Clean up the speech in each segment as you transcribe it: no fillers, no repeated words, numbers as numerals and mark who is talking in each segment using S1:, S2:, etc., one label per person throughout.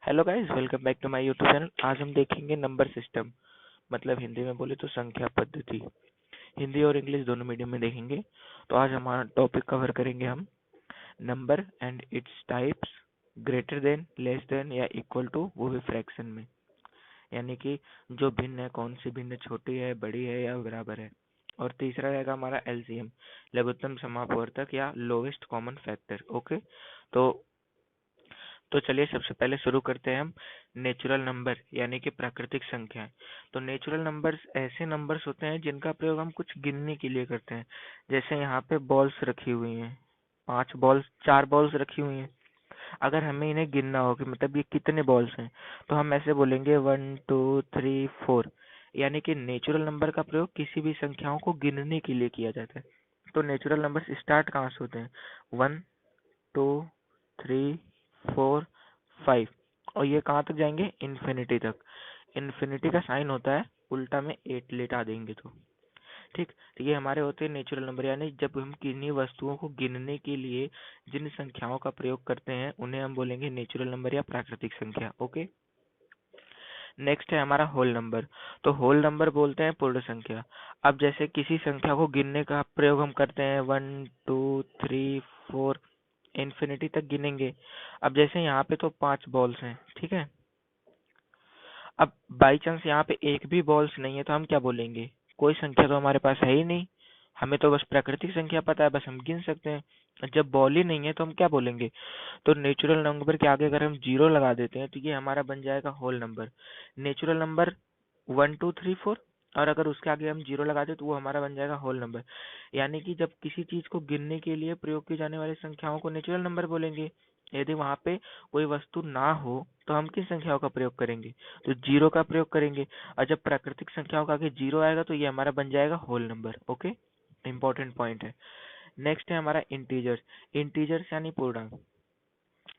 S1: Hello guys, welcome back to my YouTube channel. आज हम देखेंगे नंबर सिस्टम, मतलब हिंदी में बोले तो संख्या पद्धति। हिंदी और इंग्लिश दोनों मीडियम में देखेंगे। तो आज हमारा टॉपिक कवर करेंगे हम number and its types, greater than, less then या इक्वल टू, वो भी फ्रैक्शन में, यानी कि जो भिन्न है, कौन सी भिन्न छोटी है, बड़ी है या बराबर है। और तीसरा रहेगा हमारा एलसीएम, लघुत्तम समापवर्तक या लोवेस्ट कॉमन फैक्टर। ओके, तो चलिए सबसे पहले शुरू करते हैं हम नेचुरल नंबर यानी कि प्राकृतिक संख्याएं। तो नेचुरल नंबर्स ऐसे नंबर्स होते हैं जिनका प्रयोग हम कुछ गिनने के लिए करते हैं। जैसे यहाँ पे बॉल्स रखी हुई हैं, 5 बॉल्स, 4 बॉल्स रखी हुई हैं। अगर हमें इन्हें गिनना हो कि मतलब ये कितने बॉल्स हैं, तो हम ऐसे बोलेंगे 1 2 3 4। यानी कि नेचुरल नंबर का प्रयोग किसी भी संख्याओं को गिनने के लिए किया जाता है। तो नेचुरल नंबर्स स्टार्ट कहाँ से होते हैं? 1 2 3 4 5, और ये कहाँ तक जाएंगे? इन्फिनिटी तक। इन्फिनिटी का साइन होता है उल्टा में 8 लेटा देंगे तो ठीक। तो ये हमारे होते हैं नेचुरल नंबर, यानी जब हम किन्हीं वस्तुओं को गिनने के लिए जिन संख्याओं का प्रयोग करते हैं उन्हें हम बोलेंगे नेचुरल नंबर या प्राकृतिक संख्या। ओके, नेक्स्ट है हमारा होल नंबर। तो होल नंबर बोलते हैं पूर्ण संख्या। अब जैसे किसी संख्या को गिनने का प्रयोग हम करते हैं 1 2 3 4, इन्फिनिटी तक गिनेंगे। अब जैसे यहाँ पे तो 5 बॉल्स हैं, ठीक है। अब बाई चांस यहाँ पे एक भी बॉल्स नहीं है तो हम क्या बोलेंगे? कोई संख्या तो हमारे पास है ही नहीं, हमें तो बस प्राकृतिक संख्या पता है, बस हम गिन सकते हैं। जब बॉल ही नहीं है तो हम क्या बोलेंगे? तो नेचुरल नंबर के आगे अगर हम जीरो लगा देते हैं तो ये हमारा बन जाएगा होल नंबर। नेचुरल नंबर 1 2 3 4, और अगर उसके आगे हम जीरो लगा दें तो वो हमारा बन जाएगा होल नंबर। यानी कि जब किसी चीज को गिनने के लिए प्रयोग की जाने वाली संख्याओं को नेचुरल नंबर बोलेंगे। यदि वहां पे कोई वस्तु ना हो तो हम किन संख्याओं का प्रयोग करेंगे? तो जीरो का प्रयोग करेंगे। और जब प्राकृतिक संख्याओं का आगे जीरो आएगा तो ये हमारा बन जाएगा whole number. Okay, important point है। नेक्स्ट है हमारा इंटीजर्स। इंटीजर्स यानी पूर्णांक।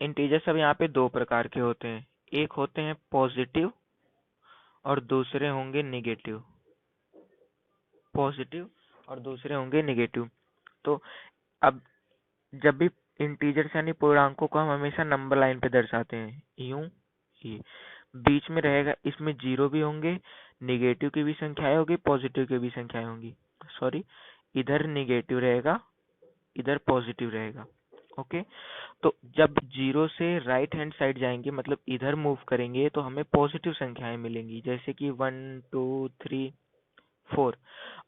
S1: इंटीजर्स अब यहाँ पे दो प्रकार के होते हैं, एक होते हैं पॉजिटिव और दूसरे होंगे निगेटिव। पॉजिटिव और दूसरे होंगे निगेटिव। तो अब जब भी इंटीजर्स यानी पूर्णांकों को हम हमेशा नंबर लाइन पे दर्शाते हैं, यूं ये बीच में रहेगा, इसमें जीरो भी होंगे, निगेटिव की भी संख्याएं होगी, पॉजिटिव की भी संख्याएं होंगी। सॉरी, इधर निगेटिव रहेगा, इधर पॉजिटिव रहेगा। ओके, तो जब जीरो से राइट हैंड साइड जाएंगे, मतलब इधर मूव करेंगे, तो हमें पॉजिटिव संख्याएं मिलेंगी, जैसे कि 1 2 3 4।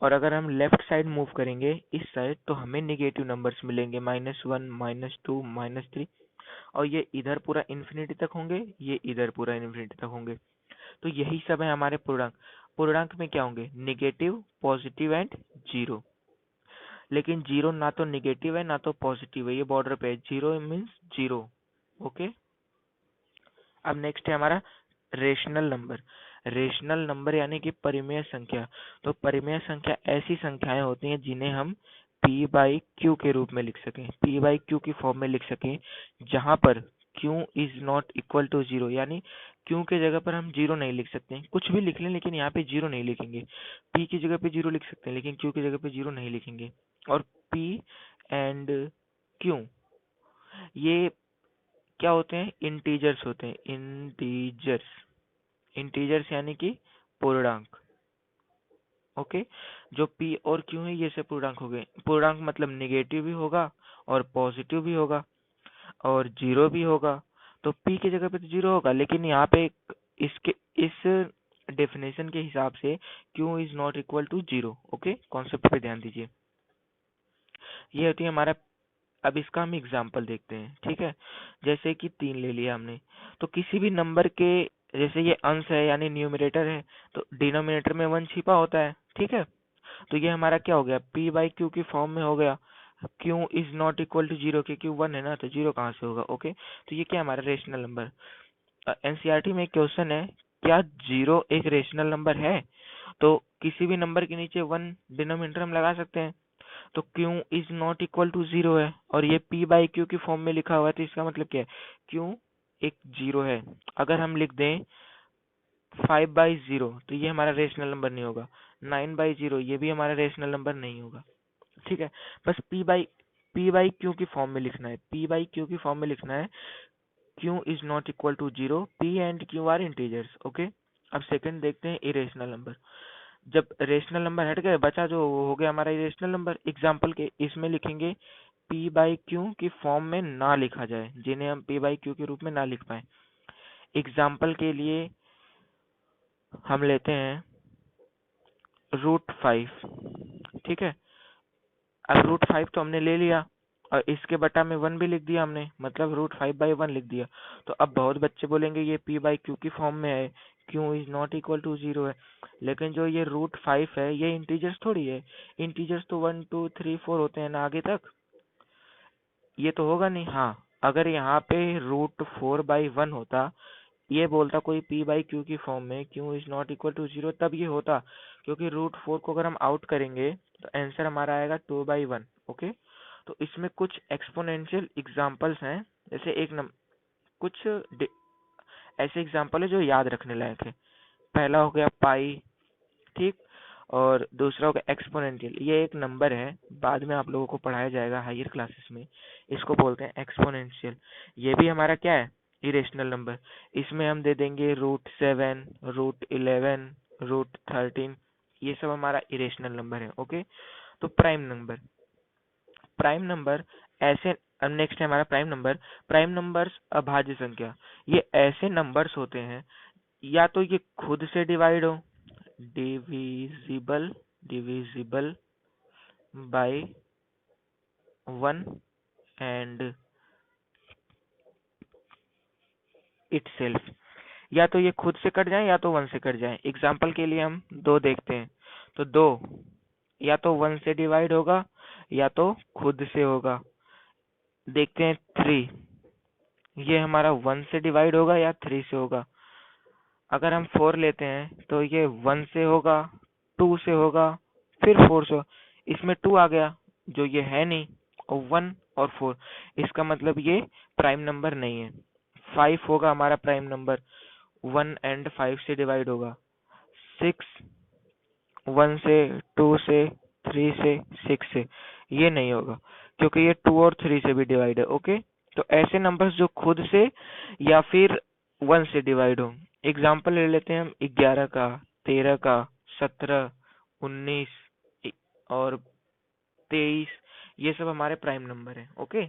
S1: और अगर हम लेफ्ट साइड मूव करेंगे इस साइड, तो हमें निगेटिव नंबर्स मिलेंगे, -1 -2 -3। और ये इधर पूरा इन्फिनिटी तक होंगे, ये इधर पूरा इन्फिनिटी तक होंगे। तो यही सब है हमारे पूर्णांक। पूर्णांक में क्या होंगे? Negative, positive and zero. लेकिन जीरो ना तो निगेटिव है ना तो पॉजिटिव है, ये बॉर्डर पे है, जीरो मीन्स जीरो। ओके, अब नेक्स्ट है हमारा रेशनल नंबर। रेशनल नंबर यानी कि परिमेय संख्या। तो परिमेय संख्या ऐसी संख्याएं होती हैं जिन्हें हम पी बाई क्यू के रूप में लिख सकें, पी बाई क्यू की फॉर्म में लिख सकें, जहां पर Q is not equal to zero. यानी क्यू के जगह पर हम जीरो नहीं लिख सकते, कुछ भी लिख लें लेकिन यहाँ पे जीरो नहीं लिखेंगे। पी की जगह पे जीरो लिख सकते हैं लेकिन क्यू की जगह पे जीरो नहीं लिखेंगे। और पी एंड क्यू ये क्या होते हैं? इंटीजर्स होते हैं, इंटीजर्स। इंटीजर्स यानी कि पूर्णांक। ओके, जो पी और क्यू है ये सब पूर्णांक हो गए। पूर्णांक मतलब निगेटिव भी होगा और पॉजिटिव भी होगा और जीरो भी होगा। तो पी की जगह पे तो जीरो होगा, लेकिन यहाँ पे इसके इस डेफिनेशन के हिसाब से Q is not equal to zero. Okay, concept पे ध्यान दीजिए। ये होती है हमारा। अब इसका हम एग्जाम्पल देखते हैं, ठीक है। जैसे कि 3 ले लिया हमने, तो किसी भी नंबर के, जैसे ये अंश है यानी न्यूमरेटर है, तो डिनोमिनेटर में 1 छिपा होता है, ठीक है। तो ये हमारा क्या हो गया? पी बाई क्यू की फॉर्म में हो गया। Q is not equal to zero, क्योंकि 1 है ना, तो जीरो कहाँ से होगा? ओके, तो ये क्या है? हमारा रेशनल नंबर। एनसीईआरटी में क्वेश्चन है, क्या जीरो एक रेशनल नंबर है? तो किसी भी नंबर के नीचे 1 डिनोमिनेटर हम लगा सकते हैं। तो Q is not equal to zero है और ये पी बाई क्यू की फॉर्म में लिखा हुआ है, तो इसका मतलब क्या है? क्यू एक जीरो है। अगर हम लिख दें 5/0 तो ये हमारा रेशनल नंबर नहीं होगा। 9/0 ये भी हमारा रेशनल नंबर नहीं होगा, ठीक है। बस पी बाई क्यू की फॉर्म में लिखना है, पी बाई क्यू की फॉर्म में लिखना है। Q is not equal to 0, P and Q are integers. Okay, अब सेकंड देखते हैं इरेशनल नंबर। जब रेशनल नंबर हट गए, बचा जो हो गया हमारा इरेशनल नंबर। एग्जाम्पल के इसमें लिखेंगे P बाई क्यू की फॉर्म में ना लिखा जाए, जिन्हें हम P बाई क्यू के रूप में ना लिख पाए। एग्जाम्पल के लिए हम लेते हैं √5, ठीक है। अब √5 तो हमने ले लिया और इसके बटा में 1 भी लिख दिया हमने, मतलब √5/1 लिख दिया। तो अब बहुत बच्चे बोलेंगे ये P बाई क्यू की फॉर्म में है, Q is not equal to 0 है। लेकिन जो ये √5 है ये इंटीजर्स थोड़ी है, इंटीजर्स तो 1 2 3 4 होते हैं ना आगे तक, ये तो होगा नहीं। हाँ, अगर यहाँ पे √4/1 होता, ये बोलता कोई P बाई क्यू की फॉर्म में Q is not equal to 0, तब ये होता। क्योंकि √4 को अगर हम आउट करेंगे तो आंसर हमारा आएगा 2/1। ओके, तो इसमें कुछ एक्सपोनेंशियल एग्जांपल्स हैं, जैसे कुछ ऐसे एग्जांपल है जो याद रखने लायक है। पहला हो गया पाई, ठीक, और दूसरा हो गया एक्सपोनेंशियल। ये एक नंबर है, बाद में आप लोगों को पढ़ाया जाएगा हायर क्लासेस में, इसको बोलते हैं एक्सपोनेंशियल। ये भी हमारा क्या है, इरेशनल नंबर। इसमें हम दे देंगे √7, √11, √13, ये सब हमारा इरेशनल नंबर है। ओके, तो प्राइम नंबर, प्राइम नंबर ऐसे, अब नेक्स्ट है हमारा प्राइम नंबर। प्राइम नंबर्स अभाज्य संख्या, ये ऐसे नंबर्स होते हैं या तो ये खुद से डिवाइड हो, डिविजिबल बाय 1 एंड इटसेल्फ, या तो ये खुद से कट जाए या तो 1 से कट जाए। एग्जाम्पल के लिए हम 2 देखते हैं, तो 2 या तो 1 से डिवाइड होगा या तो खुद से होगा। देखते हैं 3, ये हमारा 1 से डिवाइड होगा या 3 से होगा। अगर हम 4 लेते हैं तो ये 1 से होगा, 2 से होगा, फिर 4 से। इसमें 2 आ गया जो ये है नहीं, और 1 और 4, इसका मतलब ये प्राइम नंबर नहीं है। 5 होगा हमारा प्राइम नंबर, 1 एंड 5 से डिवाइड होगा। 6 1 से, 2 से, 3 से, 6 से, ये नहीं होगा क्योंकि ये 2 और 3 से भी डिवाइड है। ओके, तो ऐसे नंबर्स जो खुद से या फिर 1 से डिवाइड हो। एग्जाम्पल ले लेते हैं हम 11 का, 13 का, 17, 19 और 23, ये सब हमारे प्राइम नंबर है। ओके,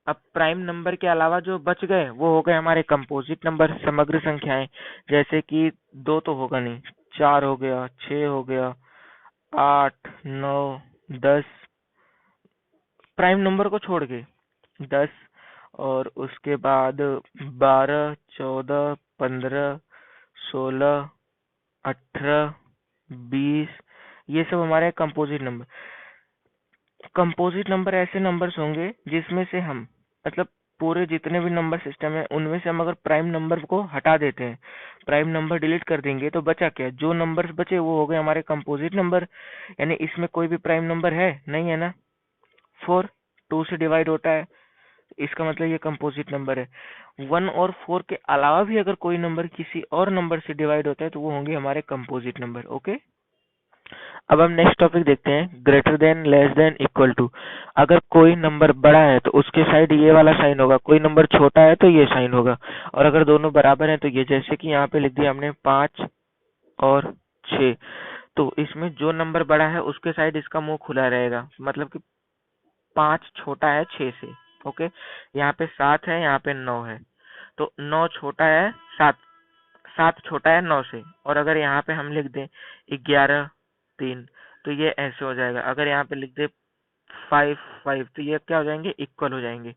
S1: अब प्राइम नंबर के अलावा जो बच गए वो हो गए हमारे कंपोजिट नंबर, समग्र संख्याएं। जैसे कि 2 तो होगा नहीं, 4 हो गया, 6 हो गया, 8, 9, 10, प्राइम नंबर को छोड़ के 10, और उसके बाद 12, 14, 15, 16, 18, 20, ये सब हमारे कंपोजिट नंबर। कंपोजिट नंबर ऐसे नंबर्स होंगे जिसमें से हम, मतलब पूरे जितने भी नंबर सिस्टम है उनमें से हम अगर प्राइम नंबर को हटा देते हैं, प्राइम नंबर डिलीट कर देंगे, तो बचा क्या, जो नंबर्स बचे वो हो गए हमारे कंपोजिट नंबर। यानी इसमें कोई भी प्राइम नंबर है नहीं, है ना। 4 2 से डिवाइड होता है, इसका मतलब ये कंपोजिट नंबर है। 1 और 4 के अलावा भी अगर कोई नंबर किसी और नंबर से डिवाइड होता है तो वो होंगे हमारे कंपोजिट नंबर। ओके, अब हम नेक्स्ट टॉपिक देखते हैं, greater than, less than, equal to. अगर कोई नंबर बड़ा है तो उसके साइड ये वाला साइन होगा, कोई नंबर छोटा है तो ये साइन होगा, और अगर दोनों बराबर हैं तो ये, जैसे कि यहाँ पे लिख दिया हमने 5 और 6, तो इसमें जो नंबर बड़ा है उसके साइड इसका मुंह खुला रहेगा, मतलब कि 5 छोटा है 6 से। ओके, यहाँ पे 7 है, यहाँ पे 9 है, तो 9 छोटा है 7, 7 छोटा है 9 से। और अगर यहाँ पे हम लिख दें 11 3, तो ये ऐसे हो जाएगा। अगर यहाँ पे लिख दे 5 5, तो ये क्या हो जाएंगे, इक्वल हो जाएंगे।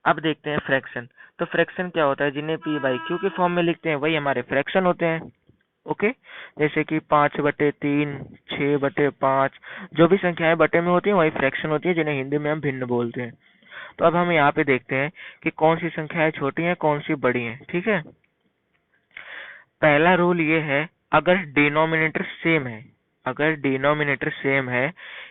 S1: अब देखते हैं फ्रैक्शन। तो फ्रैक्शन क्या होता है, जिन्हें P बाई Q के फॉर्म में लिखते हैं वही हमारे फ्रैक्शन होते हैं। ओके, जैसे कि 5/3, 6/5, जो भी संख्याएं बटे में होती हैं वही फ्रैक्शन होती है, जिन्हें हिंदी में हम भिन्न बोलते हैं। तो अब हम यहाँ पे देखते हैं कि कौन सी संख्याएं छोटी हैं, कौन सी बड़ी हैं। ठीक है, पहला रूल ये है, अगर डिनोमिनेटर सेम है, अगर डिनोमिनेटर सेम है,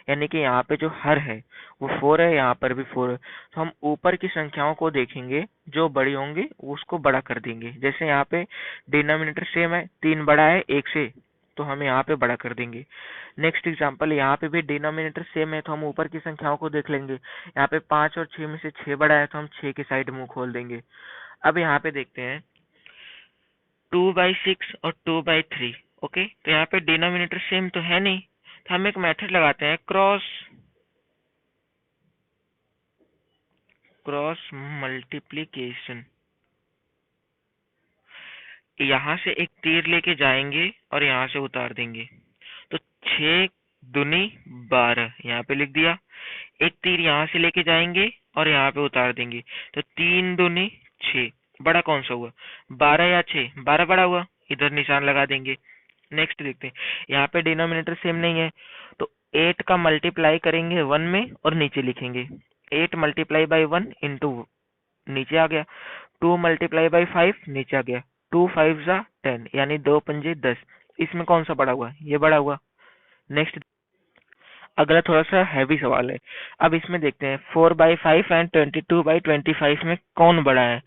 S1: यानी कि यहाँ पे जो हर है वो 4 है, यहाँ पर भी 4 है, तो हम ऊपर की संख्याओं को देखेंगे, जो बड़ी होंगी उसको बड़ा कर देंगे। जैसे यहाँ पे डिनोमिनेटर सेम है, 3 बड़ा है 1 से, तो हम यहाँ पे बड़ा कर देंगे। नेक्स्ट एग्जांपल, यहाँ पे भी डिनोमिनेटर सेम है तो हम ऊपर की संख्याओं को देख लेंगे। यहाँ पे 5 और 6 में से 6 बड़ा है तो हम 6 के साइड मुंह खोल देंगे। अब यहाँ पे देखते हैं 2/6 और 2/3। ओके, तो यहाँ पे डिनोमिनेटर सेम तो है नहीं, तो हम एक मेथड लगाते हैं, क्रॉस मल्टीप्लीकेशन। यहाँ से एक तीर लेके जाएंगे और यहाँ से उतार देंगे, तो 6 दूनी 12 यहाँ पे लिख दिया। एक तीर यहाँ से लेके जाएंगे और यहाँ पे उतार देंगे, तो 3 दूनी 6। बड़ा कौन सा हुआ, 12 या 6? 12 बड़ा हुआ, इधर निशान लगा देंगे। नेक्स्ट देखते हैं, यहाँ पे डिनोमिनेटर सेम नहीं है, तो 8 का मल्टीप्लाई करेंगे 1 में और नीचे लिखेंगे 8 मल्टीप्लाई बाई 1 इंटू, नीचे आ गया 2 मल्टीप्लाई बाई 5, नीचे आ गया 2 5 जा 10, यानी 2 पंजे 10। इसमें कौन सा बड़ा हुआ, ये बड़ा हुआ। नेक्स्ट अगला थोड़ा सा हैवी सवाल है। अब इसमें देखते हैं 4/5 एंड 22/25 में कौन बड़ा है।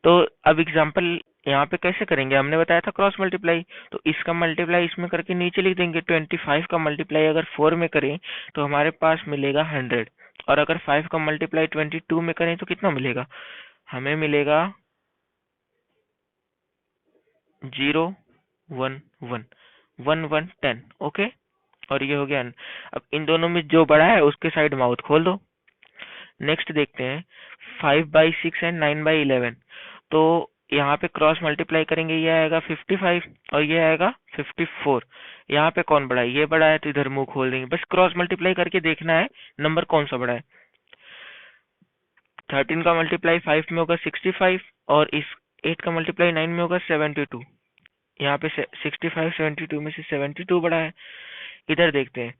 S1: तो अब एग्जांपल यहाँ पे कैसे करेंगे, हमने बताया था क्रॉस मल्टीप्लाई, तो इसका मल्टीप्लाई इसमें करके नीचे लिख देंगे। 25 का मल्टीप्लाई अगर 4 में करें तो हमारे पास मिलेगा 100, और अगर 5 का मल्टीप्लाई 22 में करें तो कितना मिलेगा, हमें मिलेगा 0 1 1 1 1 10। ओके, और ये हो गया। अब इन दोनों में जो बड़ा है उसके साइड माउथ खोल दो। नेक्स्ट देखते हैं 5/6 एंड 9/11। तो यहाँ पे क्रॉस मल्टीप्लाई करेंगे, ये आएगा 55 और ये आएगा 54। यहाँ पे कौन बड़ा है, ये बड़ा है, तो इधर मुंह खोल देंगे। बस क्रॉस मल्टीप्लाई करके देखना है नंबर कौन सा बड़ा है। 13 का मल्टीप्लाई 5 में होगा 65, और इस 8 का मल्टीप्लाई 9 में होगा 72। यहाँ पे 65 72 में से 72 बड़ा है। इधर देखते हैं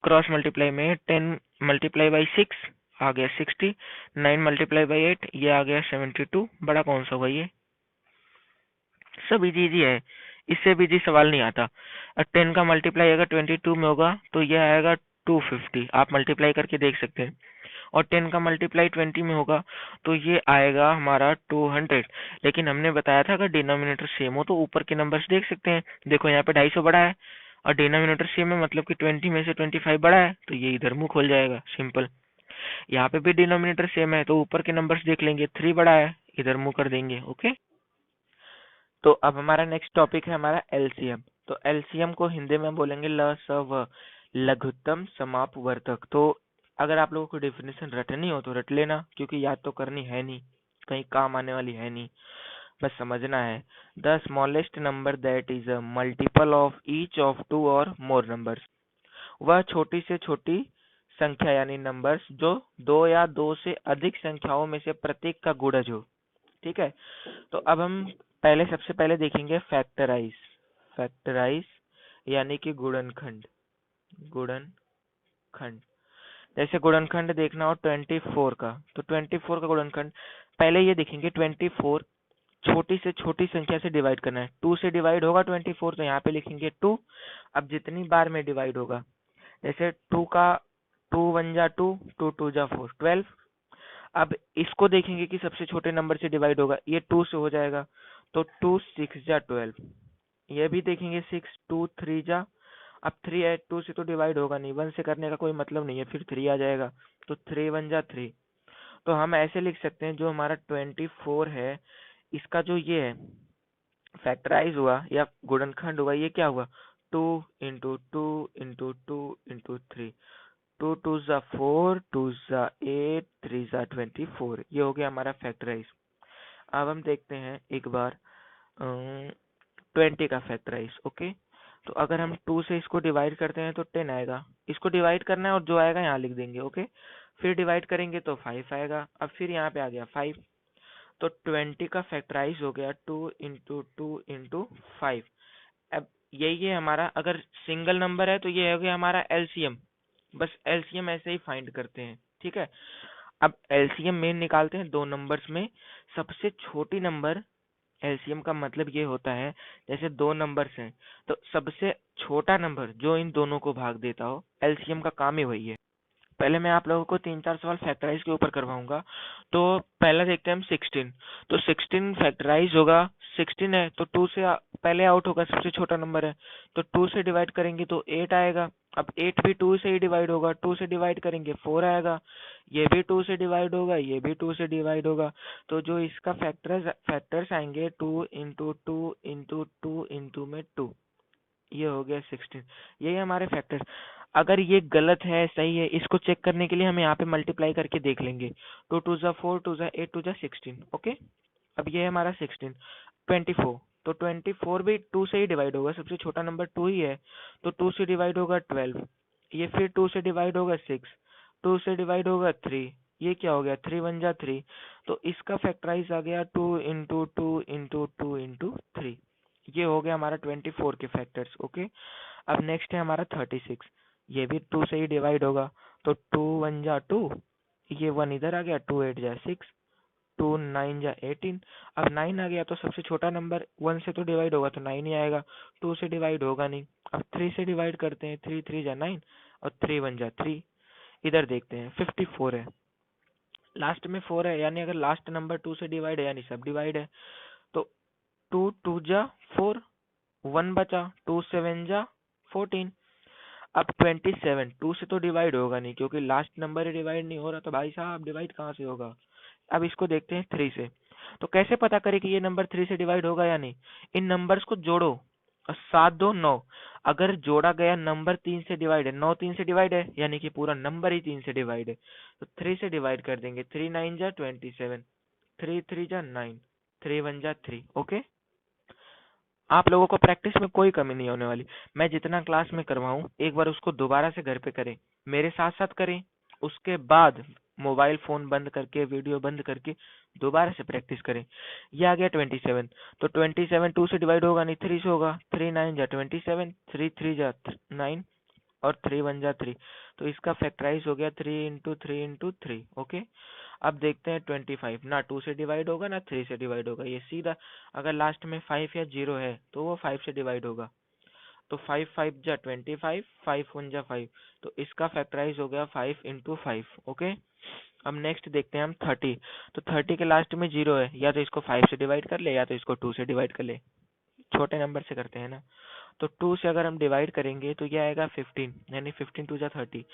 S1: क्रॉस मल्टीप्लाई में 10 मल्टीप्लाई बाई 6 आ गया 60, 9 मल्टीप्लाई बाई 8 ये आ गया 72। बड़ा कौन सा हुआ, ये सब इजी इजी है, इससे भी इजी सवाल नहीं आता। और 10 का मल्टीप्लाई अगर 22 में होगा तो ये आएगा 250, आप मल्टीप्लाई करके देख सकते हैं। और 10 का मल्टीप्लाई 20 में होगा तो ये आएगा हमारा 200। लेकिन हमने बताया था अगर डिनोमिनेटर सेम हो तो ऊपर के नंबर्स देख सकते हैं। देखो यहाँ पे 250 बड़ा है और डिनोमिनेटर सेम है, मतलब कि 20 में से 25 बड़ा है, तो ये इधर मुंह खोल जाएगा, सिंपल। यहाँ पे भी डिनोमिनेटर सेम है तो ऊपर के नंबर्स देख लेंगे, 3 बड़ा है, इधर मुंह कर देंगे। ओके, तो अब हमारा नेक्स्ट टॉपिक है हमारा एलसीएम। तो एलसीएम को हिंदी में बोलेंगे लसव, लघुत्तम समापवर्तक। तो अगर आप लोगों को डेफिनेशन रटनी हो तो रट लेना, क्योंकि याद तो करनी है नहीं, कहीं काम आने वाली है नहीं, बस समझना है। The smallest number that is a multiple of each of 2 और मोर नंबर्स। वह छोटी से छोटी संख्या यानी नंबर्स जो 2 या 2 से अधिक संख्याओं में से प्रत्येक का गुणज हो। ठीक है, तो अब हम सबसे पहले देखेंगे फैक्टराइज। फैक्टराइज यानी कि गुणनखंड। गुणनखंड, जैसे गुणनखंड देखना हो 24 का, तो 24 का गुणनखंड पहले ये देखेंगे 24 छोटी से छोटी संख्या से डिवाइड करना है। 2 से डिवाइड होगा 24, तो यहाँ पे लिखेंगे 2। अब जितनी बार में डिवाइड होगा, जैसे 2 का 2 1 जा 2, 2 2 जा 4, 12। अब इसको देखेंगे कि सबसे छोटे नंबर से डिवाइड होगा, ये 2 से हो जाएगा, तो 2 6 जा 12। ये भी देखेंगे 6, 2 3 जा, अब 3 है, 2 से तो डिवाइड होगा नहीं, 1 से करने का कोई मतलब नहीं है, फिर 3 आ जाएगा, तो 3 1 जा 3। तो हम ऐसे लिख सकते हैं जो हमारा 24 है, इसका जो ये है फैक्टराइज हुआ या गुणनखंड हुआ, ये क्या हुआ, 2 इंटू 2 इंटू 2 इंटू 3। 2 2 जा 4, 2 जा 8, 3 जा 24। ये हो गया हमारा फैक्टराइज। अब हम देखते हैं एक बार 20 का फैक्टराइज। ओके, तो अगर हम 2 से इसको डिवाइड करते हैं तो 10 आएगा, इसको डिवाइड करना है और जो आएगा यहाँ लिख देंगे। ओके, फिर डिवाइड करेंगे तो 5 आएगा, अब फिर यहाँ पे आ गया 5, तो 20 का फैक्टराइज हो गया 2 इंटू 2 इंटू 5। अब यही है हमारा, अगर सिंगल नंबर है तो ये हो गया हमारा एलसीएम। बस एलसीएम ऐसे ही फाइंड करते हैं। ठीक है, अब एलसीएम मेन निकालते हैं दो नंबर्स में, सबसे छोटी नंबर। एलसीएम का मतलब ये होता है जैसे दो नंबर्स हैं तो सबसे छोटा नंबर जो इन दोनों को भाग देता हो, एलसीएम का काम ही वही है। पहले मैं आप लोगों को 3-4 सवाल फैक्टराइज के ऊपर करवाऊंगा। तो पहला देखते हैं हम 16। तो 16 फैक्टराइज होगा, 16 है तो 2 से पहले आउट होगा, सबसे छोटा नंबर है तो 2 से डिवाइड करेंगे तो 8 आएगा। अब 8 भी 2 से ही डिवाइड होगा, 2 से डिवाइड करेंगे 4 आएगा। ये भी 2 से डिवाइड होगा, ये भी 2 से डिवाइड होगा। तो जो इसका फैक्टर्स आएंगे 2 इंटू 2 इंटू 2 इंटू में 2, ये हो गया 16। यही हमारे फैक्टर्स। अगर ये गलत है सही है इसको चेक करने के लिए हम यहाँ पे मल्टीप्लाई करके देख लेंगे। 2 2 जा 4, 2 जा 8, 2 जा 16। ओके, अब ये है हमारा 16। 24, तो 24 भी 2 से ही डिवाइड होगा, सबसे छोटा नंबर 2 ही है तो 2 से डिवाइड होगा 12। ये फिर 2 से डिवाइड होगा 6, 2 से डिवाइड होगा 3। ये क्या हो गया, 3 1 जा 3। तो इसका फैक्टराइज आ गया 2 इंटू 2 इंटू 2 इंटू 3। ये हो गया हमारा 24 के फैक्टर्स। ओके, अब नेक्स्ट है हमारा 36। ये भी 2 से ही डिवाइड होगा तो 2 1 जा 2, ये 1 इधर आ गया, 2 8 जा 6, 2 9 जा 18। अब 9 आ गया तो सबसे छोटा नंबर 1 से तो डिवाइड होगा तो 9 ही आएगा, 2 से डिवाइड होगा नहीं। अब 3 से डिवाइड करते हैं, 3 3 जा 9 और 3 1 जा 3। इधर देखते हैं 54 है, लास्ट में 4 है, यानी अगर लास्ट नंबर 2 से डिवाइड है यानी सब डिवाइड है। तो 2 2 जा 4, 1 बचा, 2 7 जा 14। अब 27 2 से तो डिवाइड होगा नहीं क्योंकि लास्ट नंबर ही डिवाइड नहीं हो रहा, तो भाई साहब डिवाइड कहाँ से होगा। अब इसको देखते हैं 3 से। तो कैसे पता करें कि ये नंबर 3 से डिवाइड होगा या नहीं, इन नंबर्स को जोड़ो और 7 2 9। अगर जोड़ा गया नंबर 3 से डिवाइड है, 9 3 से डिवाइड है यानी कि पूरा नंबर ही 3 से डिवाइड है, तो 3 से डिवाइड कर देंगे। 3 9 जा 27, 3 3 जा 9, 3 1 जा 3। ओके, आप लोगों को प्रैक्टिस में कोई कमी नहीं होने वाली। मैं जितना क्लास में करवाऊं एक बार उसको दोबारा से घर पे करें, मेरे साथ साथ करें। उसके बाद मोबाइल फोन बंद करके वीडियो बंद करके दोबारा से प्रैक्टिस करें। ये आ गया 27। तो 27 2 से डिवाइड होगा नहीं, 3 से होगा। 3 9 जा 27, 3 3 जा 9 और 3 1 जा 3। तो इसका फैक्टराइज हो गया 3 इंटू 3 इंटू 3। ओके, अब देखते हैं 25। ना 2 से डिवाइड होगा ना 3 से डिवाइड होगा, ये सीधा अगर लास्ट में 5 या 0 है तो वो 5 से डिवाइड होगा। तो 5 5 जा 25, 5 1 जा 5। तो इसका फैक्टराइज हो गया 5 इंटू 5। ओके, अब नेक्स्ट देखते हैं हम 30। तो 30 के लास्ट में 0 है, या तो इसको 5 से डिवाइड कर ले या तो इसको 2 से डिवाइड कर ले। छोटे नंबर से करते हैं ना, तो 2 से अगर हम डिवाइड करेंगे तो ये आएगा 15, यानी 15 2 जा 30।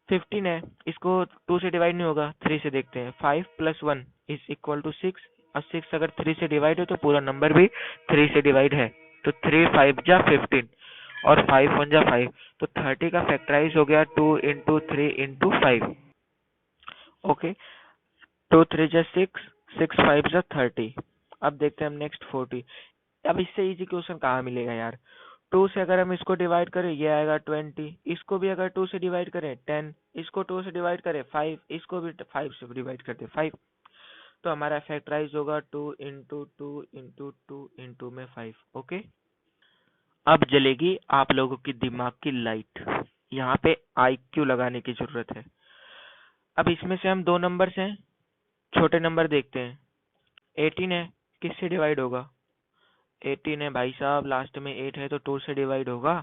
S1: 15 है, इसको 2 से डिवाइड नहीं होगा, 3 से देखते हैं। 5 प्लस 1 इज इक्वल टू 6, और 6 अगर 3 से डिवाइड है तो पूरा नंबर भी 3 से डिवाइड है। तो 3 5 जा 15 और 5 1 जा 5। तो 30 का फैक्टराइज हो गया 2 इंटू 3 इंटू 5। ओके, 2 3 जा 6, 6 5 जा 30। अब देखते हैं हम नेक्स्ट 40। अब इससे इजी क्वेश्चन कहाँ मिलेगा यार। 2 से अगर हम इसको डिवाइड करें ये आएगा 20, इसको भी अगर 2 से डिवाइड करें 10, इसको 2 से डिवाइड करें 5, इसको भी 5 से डिवाइड करते 5। तो हमारा फैक्टराइज होगा 2 इंटू 2 इंटू 2 इंटू में 5। ओके, अब जलेगी आप लोगों की दिमाग की लाइट, यहाँ पे IQ लगाने की जरूरत है। अब इसमें से हम दो नंबर्स हैं, छोटे नंबर देखते हैं। 18 है, किससे डिवाइड होगा। 18 है भाई साहब, लास्ट में 8 है तो 2 से डिवाइड होगा।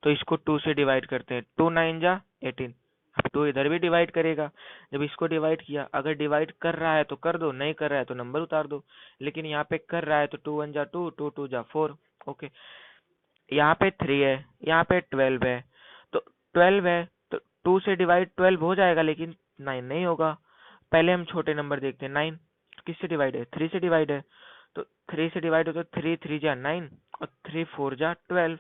S1: तो इसको 2 से डिवाइड करते हैं, 2 9 जा 18। अब 2 इधर भी डिवाइड करेगा, जब इसको डिवाइड किया, अगर डिवाइड कर रहा है तो कर दो, नहीं कर रहा है तो नंबर उतार दो। लेकिन यहाँ पे कर रहा है तो 2 1 जा 2, 2 2 जा 4। ओके, यहाँ पे 3 है, यहाँ पे 12 है। तो 12 है तो 2 से डिवाइड 12 हो जाएगा, लेकिन 9 नहीं होगा। पहले हम छोटे नंबर देखते हैं। 9 किससे डिवाइड है, 3 से डिवाइड है। तो 3 से डिवाइड हो तो 3 3 जा 9 और 3 4 जा 12।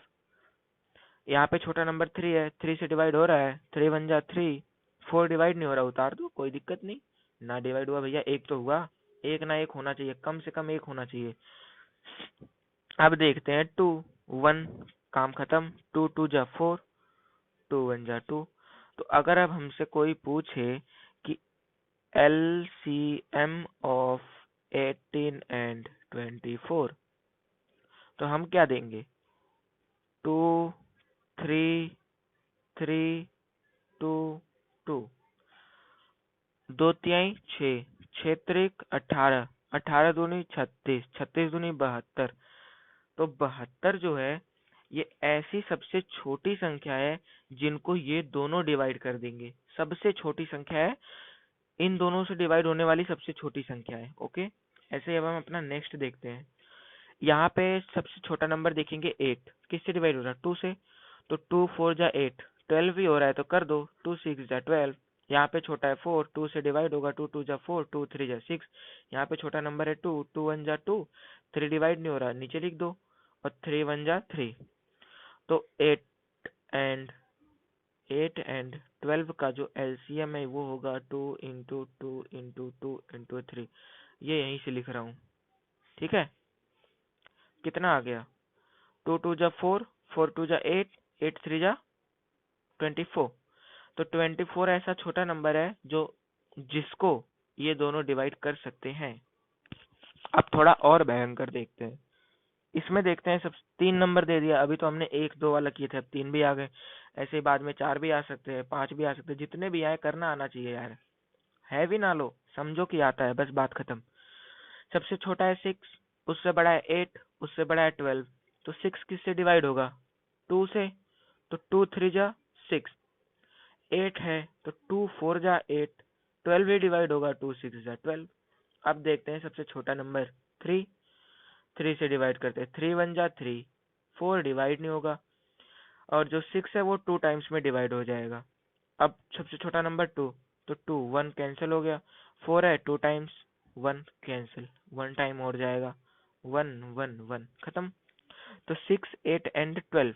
S1: यहाँ पे छोटा नंबर 3 है, 3 से डिवाइड हो रहा है, 3 1 जा 3। 4 डिवाइड नहीं हो रहा, उतार दो, कोई दिक्कत नहीं। ना डिवाइड हुआ भैया, एक तो हुआ, एक ना एक होना चाहिए, कम से कम एक होना चाहिए। अब देखते हैं 2 1, काम खत्म। 2 2 जा 4, 2 1 जा 2। तो अगर अब हमसे कोई पूछे कि LCM ऑफ 18 एंड 24, तो हम क्या देंगे। 2 3 3 2 2, 2 तिहाई 6, 6 त्रिक 18, 18 दूनी 36, 36 दूनी 72। तो 72 जो है ये ऐसी सबसे छोटी संख्या है जिनको ये दोनों डिवाइड कर देंगे। सबसे छोटी संख्या है, इन दोनों से डिवाइड होने वाली सबसे छोटी संख्या है। ओके, ऐसे अब हम अपना नेक्स्ट देखते हैं। यहाँ पे सबसे छोटा नंबर देखेंगे 8, किससे डिवाइड हो रहा है? 2 से। तो 2 4 जा 8, 12 ही हो रहा है तो कर दो, 2 6 जा 12। यहाँ पे छोटा है 4, 2 से डिवाइड होगा, 2 2 जा 4, 2 3 जा 6। यहाँ पे छोटा नंबर है 2, 2 1 जा 2, 3 डिवाइड नहीं हो रहा, नीचे लिख दो, और 3 1 जा 3। तो 8 एंड 12 का जो एलसीएम है वो होगा 2 इंटू 2 इंटू 2 इंटू 3। ये यहीं से लिख रहा हूँ, ठीक है। कितना आ गया? 2 2 जा 4, 4 2 जा 8, 8 3 जा 24। तो 24 ऐसा छोटा नंबर है जो जिसको ये दोनों डिवाइड कर सकते हैं। अब थोड़ा और भयंकर देखते हैं। इसमें देखते हैं, सब 3 नंबर दे दिया, अभी तो हमने 1 2 वाला किए थे, अब 3 भी आ गए। ऐसे ही बाद में 4 भी आ सकते हैं, 5 भी आ सकते हैं, जितने भी आए करना आना चाहिए यार। है भी ना लो, समझो कि आता है, बस बात खत्म। सबसे छोटा है 6, उससे बड़ा है 8, उससे बड़ा है 12। तो 6 किससे डिवाइड होगा? 2 से। तो 2 3 जा 6। 8 है तो 2 4 जा 8, 12 ही डिवाइड होगा, 2 6 जा 12। अब देखते हैं सबसे छोटा नंबर 3, 3 से डिवाइड करते हैं, 3 1 जा 3, 4 डिवाइड नहीं होगा, और जो 6 है वो 2 टाइम्स में डिवाइड हो जाएगा। अब सबसे छोटा नंबर 2, तो 2 1 कैंसिल हो गया, 4 है 2 टाइम्स, 1 कैंसिल, 1 टाइम और जाएगा, 1 1 1 खत्म। तो 6 8 एंड 12,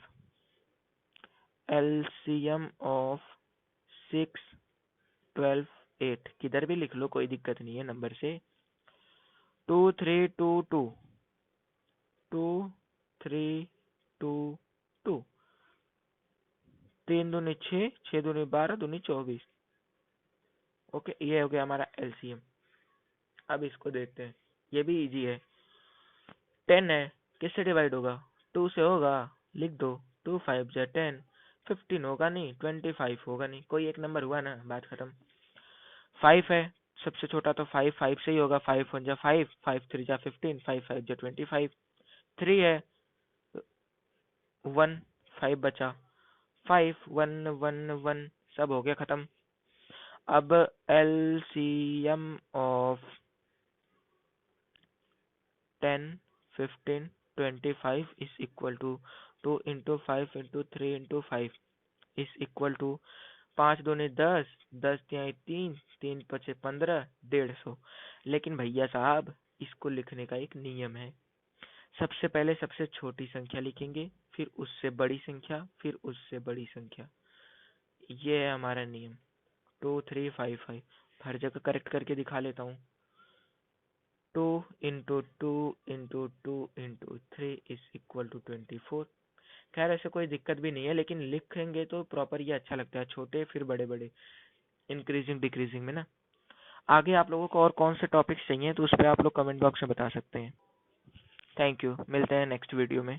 S1: एलसीएम ऑफ 6 12 8, किधर भी लिख लो कोई दिक्कत नहीं है नंबर से। 2 3 2 2 2 3 2 2, 3 दूनी 6, 6 दूनी 12, दूनी 24। ओके, ये हो गया हमारा एलसीएम। अब इसको देखते हैं, ये भी इजी है। 10 है, किससे डिवाइड होगा? 2 से होगा, लिख दो, 2 5 जा 10, 15 होगा नहीं, 25 होगा नहीं, कोई एक नंबर हुआ ना, बात खत्म। 5 है, सबसे छोटा तो 5 5 से ही होगा, 5 1 जा 5, 5 3 जा 15, 5 5 जा 25। 3 है, 1 5 बचा, 5 1 1 1, सब हो गया खत्म। अब LCM of 10 15 25 is equal to 2 into 5 into 3 into 5 is equal to 5 दूनी 10, 10 तिहाई 3, 3 पचे 15, 150। लेकिन भैया साहब, इसको लिखने का एक नियम है। सबसे पहले सबसे छोटी संख्या लिखेंगे, फिर उससे बड़ी संख्या, फिर उससे बड़ी संख्या। ये है हमारा नियम। 2 3 5 5 हर जगह करेक्ट करके दिखा लेता हूँ। 2 into 2 into 2 into 3 is equal to 24। खैर ऐसे कोई दिक्कत भी नहीं है, लेकिन लिखेंगे तो प्रॉपर ये अच्छा लगता है, छोटे फिर बड़े बड़े, इंक्रीजिंग डिक्रीजिंग में ना। आगे आप लोगों को और कौन से टॉपिक्स चाहिए तो उस पर आप लोग कमेंट बॉक्स में बता सकते हैं। थैंक यू, मिलते हैं नेक्स्ट वीडियो में।